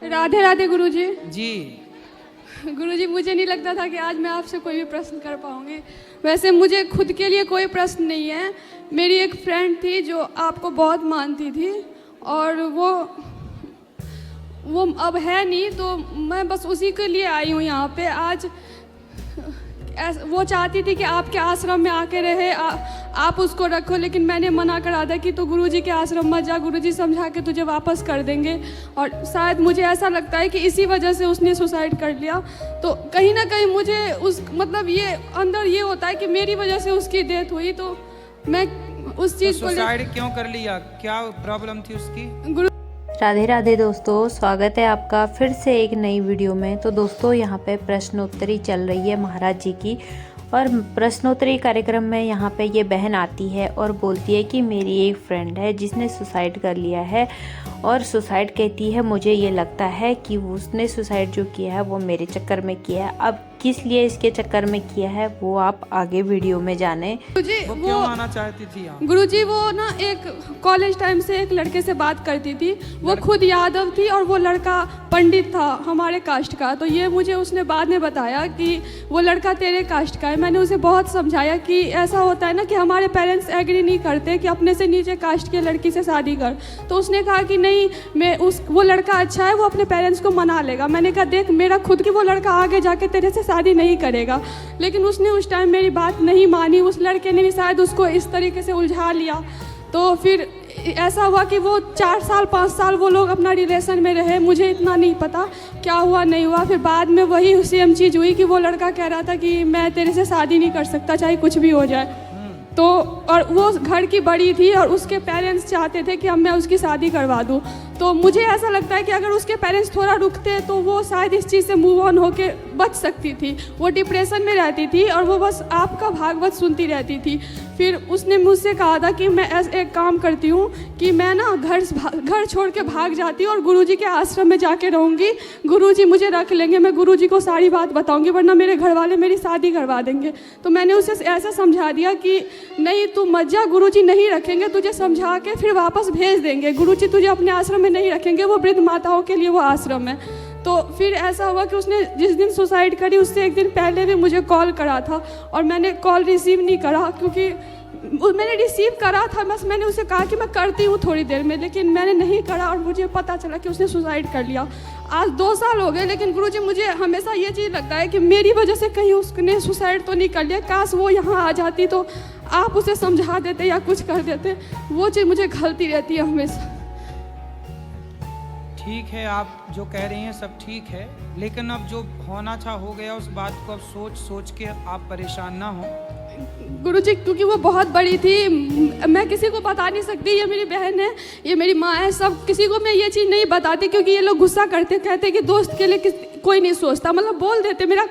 राधे राधे गुरुजी। जी गुरुजी, मुझे नहीं लगता था कि आज मैं आपसे कोई भी प्रश्न कर पाऊंगी। वैसे मुझे खुद के लिए कोई प्रश्न नहीं है। मेरी एक फ्रेंड थी जो आपको बहुत मानती थी और वो अब है नहीं, तो मैं बस उसी के लिए आई हूँ यहाँ पे आज। वो चाहती थी कि आपके आश्रम में आके रहे, आप उसको रखो, लेकिन मैंने मना करा था कि तू गुरुजी के आश्रम मत जा, गुरुजी समझा के तुझे वापस कर देंगे। और शायद मुझे ऐसा लगता है कि इसी वजह से उसने सुसाइड कर लिया। तो कहीं ना कहीं मुझे उस मतलब ये अंदर ये होता है कि मेरी वजह से उसकी डेथ हुई, तो मैं उस चीज़ को सुसाइड क्यों कर लिया, क्या प्रॉब्लम थी उसकी? राधे राधे दोस्तों, स्वागत है आपका फिर से एक नई वीडियो में। तो दोस्तों यहाँ पे प्रश्नोत्तरी चल रही है महाराज जी की, और प्रश्नोत्तरी कार्यक्रम में यहाँ पे ये बहन आती है और बोलती है कि मेरी एक फ्रेंड है जिसने सुसाइड कर लिया है। और सुसाइड कहती है, मुझे ये लगता है कि उसने सुसाइड जो किया है वो मेरे चक्कर में किया है। अब किस लिए इसके चक्कर में किया है वो आप आगे वीडियो में जाने। वो क्यों आना चाहती थी यहाँ? गुरुजी वो ना एक कॉलेज टाइम से एक लड़के से बात करती थी। वो खुद यादव थी और वो लड़का पंडित था हमारे कास्ट का। तो ये मुझे उसने बाद में बताया कि वो लड़का तेरे कास्ट का है। मैंने उसे बहुत समझाया कि ऐसा होता है ना कि हमारे पेरेंट्स एग्री नहीं करते कि अपने से नीचे कास्ट की लड़की से शादी कर। तो उसने कहा कि नहीं, वो लड़का अच्छा है, वो अपने पेरेंट्स को मना लेगा। मैंने कहा देख, मेरा खुद की वो लड़का आगे जाके तेरे से शादी नहीं करेगा। लेकिन उसने उस टाइम मेरी बात नहीं मानी। उस लड़के ने भी शायद उसको इस तरीके से उलझा लिया। तो फिर ऐसा हुआ कि वो 4 साल 5 साल वो लोग अपना रिलेशन में रहे। मुझे इतना नहीं पता क्या हुआ नहीं हुआ। फिर बाद में वही सेम चीज़ हुई कि वो लड़का कह रहा था कि मैं तेरे से शादी नहीं कर सकता चाहे कुछ भी हो जाए। तो और वो घर की बड़ी थी और उसके पेरेंट्स चाहते थे कि अब मैं उसकी शादी करवा दूं। तो मुझे ऐसा लगता है कि अगर उसके पेरेंट्स थोड़ा रुकते तो वो शायद इस चीज़ से मूव ऑन होकर बच सकती थी। वो डिप्रेशन में रहती थी और वो बस आपका भागवत सुनती रहती थी। फिर उसने मुझसे कहा था कि मैं एक काम करती हूँ कि मैं ना घर छोड़ के भाग जाती हूँ और गुरुजी के आश्रम में जाके रहूँगी। गुरुजी मुझे रख लेंगे, मैं गुरुजी को सारी बात बताऊँगी, वरना मेरे घर वाले मेरी शादी करवा देंगे। तो मैंने उसे ऐसा समझा दिया कि नहीं तू मत जा, गुरुजी नहीं रखेंगे, तुझे समझा के फिर वापस भेज देंगे। गुरुजी तुझे अपने आश्रम में नहीं रखेंगे, वो वृद्ध माताओं के लिए वो आश्रम है। तो फिर ऐसा हुआ कि उसने जिस दिन सुसाइड करी उससे एक दिन पहले भी मुझे कॉल करा था और मैंने कॉल रिसीव नहीं करा, क्योंकि मैंने रिसीव करा था, बस मैंने उसे कहा कि मैं करती हूँ थोड़ी देर में, लेकिन मैंने नहीं करा और मुझे पता चला कि उसने सुसाइड कर लिया। आज 2 साल हो गए, लेकिन गुरुजी मुझे हमेशा ये चीज़ लगता है कि मेरी वजह से कहीं उसने सुसाइड तो नहीं कर लिया। काश वो यहाँ आ जाती तो आप उसे समझा देते या कुछ कर देते। वो चीज़ मुझे खलती रहती है हमेशा। ठीक है, आप जो कह रही हैं सब ठीक है, लेकिन अब जो होना था हो गया। उस बात को अब सोच सोच के आप परेशान ना हो। गुरुजी क्योंकि वो बहुत बड़ी थी, मैं किसी को बता नहीं सकती। ये मेरी बहन है, ये मेरी माँ है, सब किसी को मैं ये चीज़ नहीं बताती, क्योंकि ये लोग गुस्सा करते, कहते कि दोस्त के लिए कोई नहीं सोचता। मतलब बोल देते, मेरा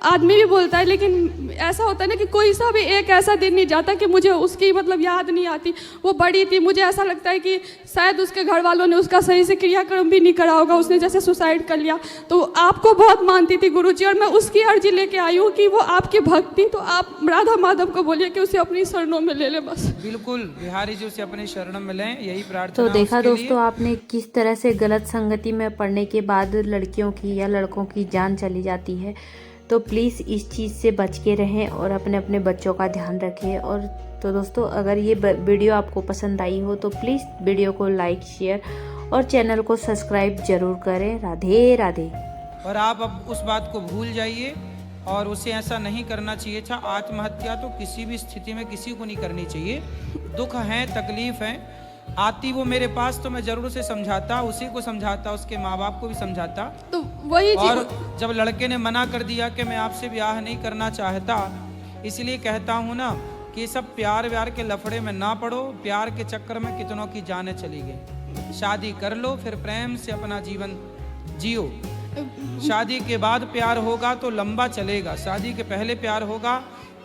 आदमी भी बोलता है, लेकिन ऐसा होता है ना कि कोई सा भी एक ऐसा दिन नहीं जाता कि मुझे उसकी मतलब याद नहीं आती। वो बड़ी थी, मुझे ऐसा लगता है कि शायद उसके घर वालों ने उसका सही से क्रियाक्रम भी नहीं करा होगा, उसने जैसे सुसाइड कर लिया। तो आपको बहुत मानती थी गुरुजी, और मैं उसकी अर्जी लेके आई हूँ कि वो आपकी भक्ति, तो आप राधा माधव को बोलिए कि उसे अपनी शरणों में ले ले बस। बिल्कुल, बिहारी जी उसे अपनी शरणों में लें, यही प्रार्थना। तो देखा दोस्तों आपने किस तरह से गलत संगति में पड़ने के बाद लड़कियों की या लड़कों की जान चली जाती है। तो प्लीज़ इस चीज़ से बच के रहें और अपने अपने बच्चों का ध्यान रखें। और तो दोस्तों अगर ये वीडियो आपको पसंद आई हो तो प्लीज़ वीडियो को लाइक शेयर और चैनल को सब्सक्राइब जरूर करें। राधे राधे। और आप अब उस बात को भूल जाइए और उसे ऐसा नहीं करना चाहिए था। आत्महत्या तो किसी भी स्थिति में किसी को नहीं करनी चाहिए। दुख है, तकलीफ है, आती वो मेरे पास तो मैं जरूर उसे समझाता, उसी को समझाता, उसके माँ बाप को भी समझाता। तो वही और जब लड़के ने मना कर दिया कि मैं आपसे ब्याह नहीं करना चाहता, इसलिए कहता हूँ ना कि ये सब प्यार व्यार के लफड़े में ना पड़ो। प्यार के चक्कर में कितनों की जानें चली गई। शादी कर लो, फिर प्रेम से अपना जीवन जियो। शादी के बाद प्यार होगा तो लंबा चलेगा, शादी के पहले प्यार होगा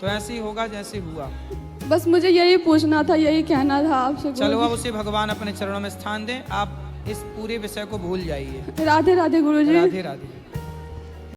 तो ऐसे ही होगा जैसे हुआ। बस मुझे यही पूछना था, यही कहना था आपसे। चलो अब उसे भगवान अपने चरणों में स्थान दें। आप इस पूरे विषय को भूल जाइए। राधे राधे गुरुजी। राधे राधे।